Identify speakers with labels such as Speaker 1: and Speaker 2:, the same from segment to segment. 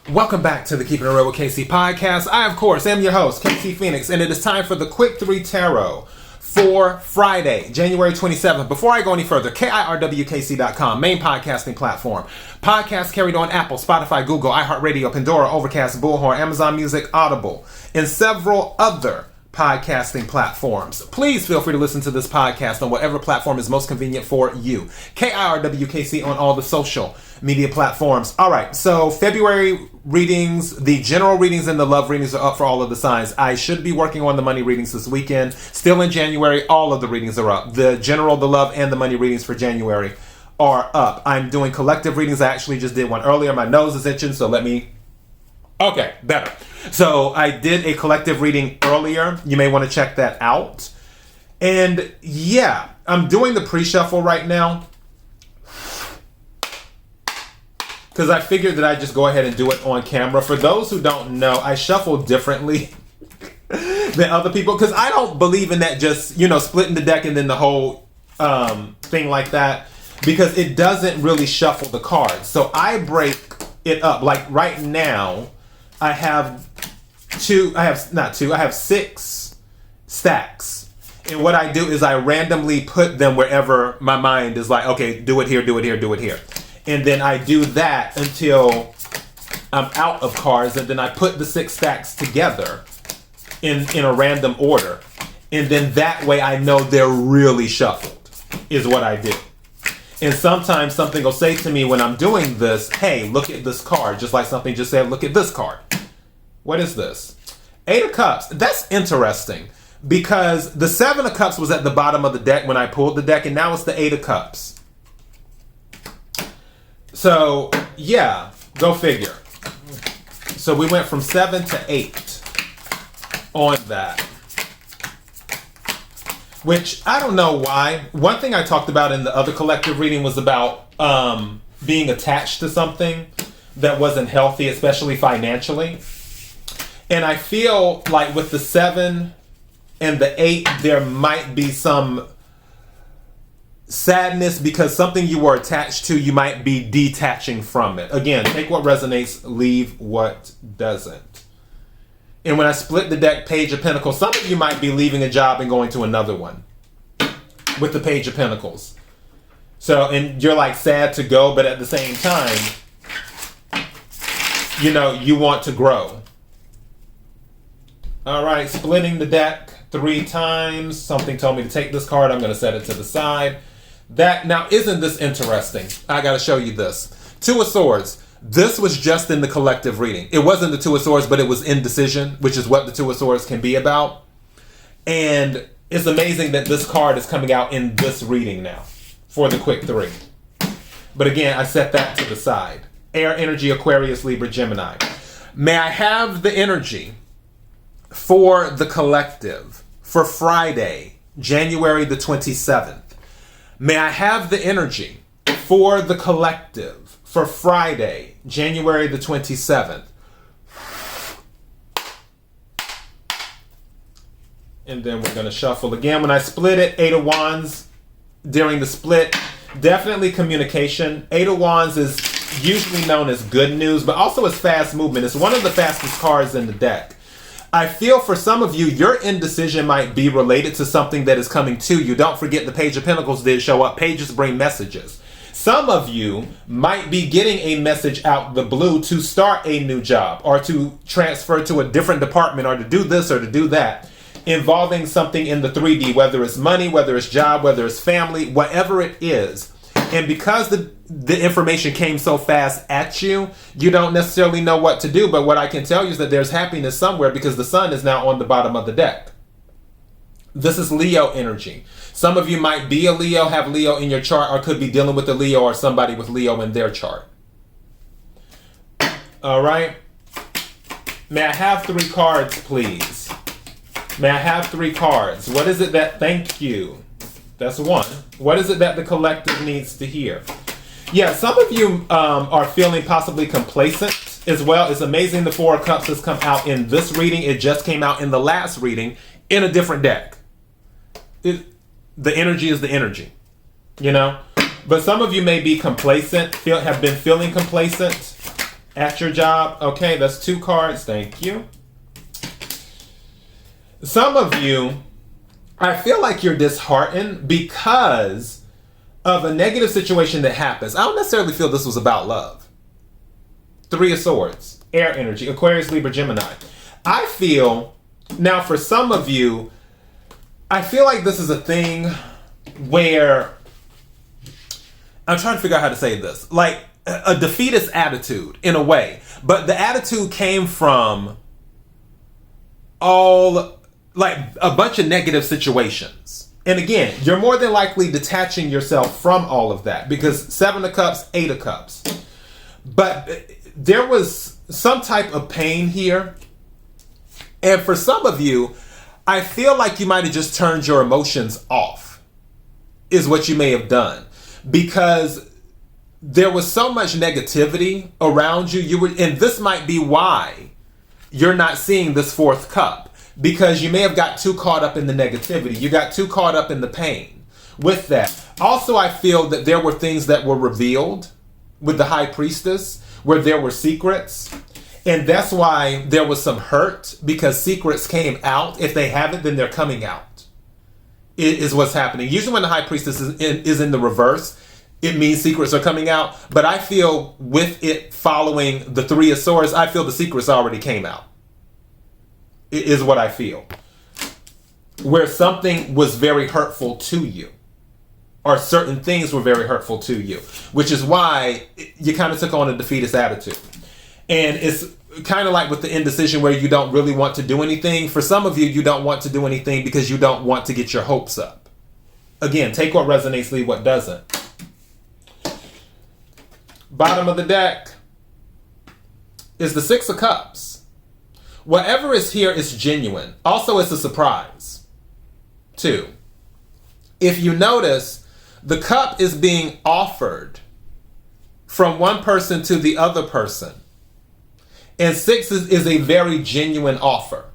Speaker 1: Welcome back to the Keeping It Real with KC podcast. I, of course, am your host, KC Phoenix, and it is time for the Quick 3 Tarot for Friday, January 27th. Before I go any further, KIRWKC.com, main podcasting platform. Podcasts carried on Apple, Spotify, Google, iHeartRadio, Pandora, Overcast, Bullhorn, Amazon Music, Audible, and several other podcasting platforms. Please feel free to listen to this podcast on whatever platform is most convenient for you. KIRWKC on all the social media platforms. All right, so February readings, the general readings and the love readings are up for all of the signs. I should be working on the money readings this weekend. Still in January, all of the readings are up. The general, the love, and the money readings for January are up. I'm doing collective readings. I actually just did one earlier. My nose is itching, so let me... Okay, better. So I did a collective reading earlier. You may want to check that out. And yeah, I'm doing the pre-shuffle right now because I figured that I'd just go ahead and do it on camera. For those who don't know, I shuffle differently than other people because I don't believe in that just, splitting the deck and then the whole thing like that, because it doesn't really shuffle the cards. So I break it up. Like right now, I have 6 stacks. And what I do is I randomly put them wherever my mind is like, okay, do it here, do it here, do it here. And then I do that until I'm out of cards. And then I put the 6 stacks together in a random order. And then that way I know they're really shuffled, is what I do. And sometimes something will say to me when I'm doing this, hey, look at this card. Just like something just said, look at this card. What is this? 8 of Cups. That's interesting because the 7 of Cups was at the bottom of the deck when I pulled the deck, and now it's the 8 of Cups. So, yeah, go figure. So we went from 7 to 8 on that. Which, I don't know why. One thing I talked about in the other collective reading was about being attached to something that wasn't healthy, especially financially. And I feel like with the 7 and the 8, there might be some sadness because something you were attached to, you might be detaching from it. Again, take what resonates, leave what doesn't. And when I split the deck, Page of Pentacles, some of you might be leaving a job and going to another one with the Page of Pentacles. So, and you're like sad to go, but at the same time, you want to grow. All right, splitting the deck 3 times. Something told me to take this card. I'm going to set it to the side. Now, isn't this interesting? I got to show you this. 2 of Swords. This was just in the collective reading. It wasn't the 2 of Swords, but it was indecision, which is what the 2 of Swords can be about. And it's amazing that this card is coming out in this reading now for the quick 3. But again, I set that to the side. Air energy, Aquarius, Libra, Gemini. May I have the energy for the collective for Friday, January the 27th? May I have the energy for the collective for Friday, January the 27th? And then we're going to shuffle again. When I split it, 8 of Wands during the split, definitely communication. 8 of Wands is usually known as good news, but also as fast movement. It's one of the fastest cards in the deck. I feel for some of you, your indecision might be related to something that is coming to you. Don't forget the Page of Pentacles did show up. Pages bring messages. Some of you might be getting a message out the blue to start a new job or to transfer to a different department or to do this or to do that, involving something in the 3D, whether it's money, whether it's job, whether it's family, whatever it is. And because the information came so fast at you, you don't necessarily know what to do. But what I can tell you is that there's happiness somewhere because the sun is now on the bottom of the deck. This is Leo energy. Some of you might be a Leo, have Leo in your chart, or could be dealing with a Leo or somebody with Leo in their chart. All right. May I have 3 cards, please? May I have 3 cards? What is it that... Thank you. That's 1. What is it that the collective needs to hear? Yeah, some of you are feeling possibly complacent as well. It's amazing the 4 of Cups has come out in this reading. It just came out in the last reading in a different deck. The energy is the energy, But some of you may be complacent, have been feeling complacent. At your job. Okay, that's 2 cards. Thank you. Some of you, I feel like you're disheartened because of a negative situation that happens. I don't necessarily feel this was about love. 3 of Swords, air energy, Aquarius, Libra, Gemini. I feel, now for some of you, I feel like this is a thing where, I'm trying to figure out how to say this, like a defeatist attitude in a way, but the attitude came from like a bunch of negative situations. And again, you're more than likely detaching yourself from all of that because 7 of Cups, 8 of Cups. But there was some type of pain here. And for some of you, I feel like you might have just turned your emotions off, is what you may have done. Because there was so much negativity around you. And this might be why you're not seeing this 4th cup. Because you may have got too caught up in the negativity. You got too caught up in the pain with that. Also, I feel that there were things that were revealed with the High Priestess where there were secrets. And that's why there was some hurt, because secrets came out. If they haven't, then they're coming out. It is what's happening. Usually when the High Priestess is in the reverse, it means secrets are coming out. But I feel with it following the 3 of Swords, I feel the secrets already came out. It is what I feel. Where something was very hurtful to you. Or certain things were very hurtful to you. Which is why you kind of took on a defeatist attitude. And it's kind of like with the indecision where you don't really want to do anything. For some of you, you don't want to do anything because you don't want to get your hopes up. Again, take what resonates, leave what doesn't. Bottom of the deck is the 6 of Cups. Whatever is here is genuine. Also, it's a surprise, too. If you notice, the cup is being offered from one person to the other person. And 6 is a very genuine offer.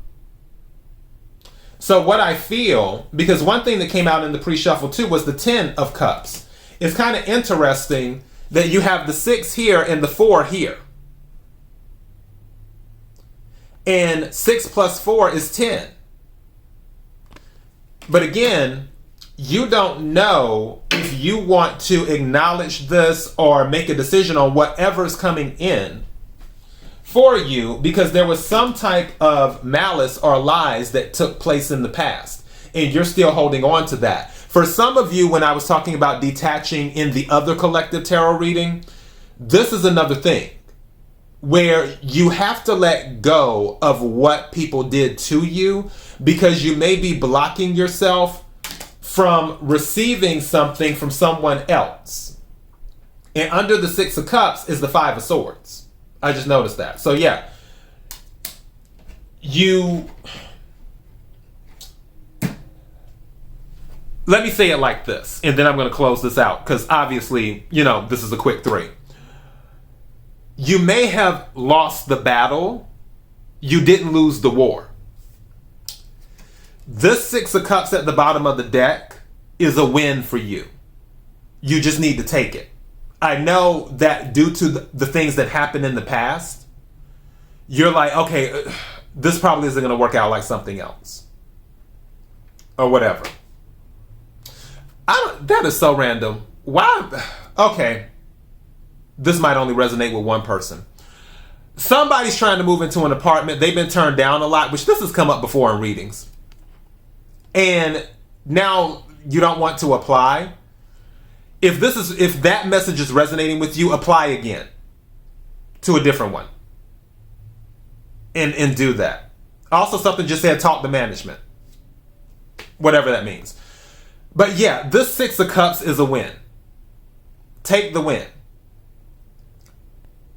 Speaker 1: So what I feel, because one thing that came out in the pre-shuffle too was the 10 of Cups. It's kind of interesting that you have the 6 here and the 4 here. And 6 plus 4 is 10. But again, you don't know if you want to acknowledge this or make a decision on whatever's coming in for you, because there was some type of malice or lies that took place in the past, and you're still holding on to that. For some of you, when I was talking about detaching in the other collective tarot reading, this is another thing where you have to let go of what people did to you, because you may be blocking yourself from receiving something from someone else. And under the 6 of Cups is the 5 of Swords. I just noticed that. So yeah, let me say it like this, and then I'm going to close this out, because obviously, this is a quick 3. You may have lost the battle. You didn't lose the war. This 6 of Cups at the bottom of the deck is a win for you. You just need to take it. I know that due to the things that happened in the past, you're like, okay, this probably isn't going to work out like something else. Or whatever. That is so random. Why? Okay. This might only resonate with one person. Somebody's trying to move into an apartment. They've been turned down a lot, which this has come up before in readings. And now you don't want to apply. If that message is resonating with you, apply again to a different one. And do that. Also, something just said talk to management. Whatever that means. But yeah, this 6 of Cups is a win. Take the win.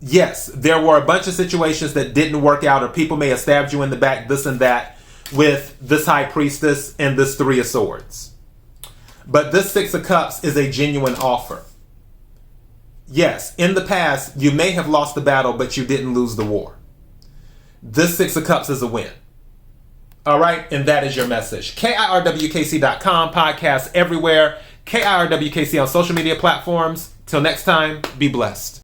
Speaker 1: Yes, there were a bunch of situations that didn't work out, or people may have stabbed you in the back, this and that, with this High Priestess and this 3 of Swords. But this 6 of Cups is a genuine offer. Yes, in the past, you may have lost the battle, but you didn't lose the war. This 6 of Cups is a win. All right, and that is your message. KIRWKC.com, podcast everywhere. KIRWKC on social media platforms. Till next time, be blessed.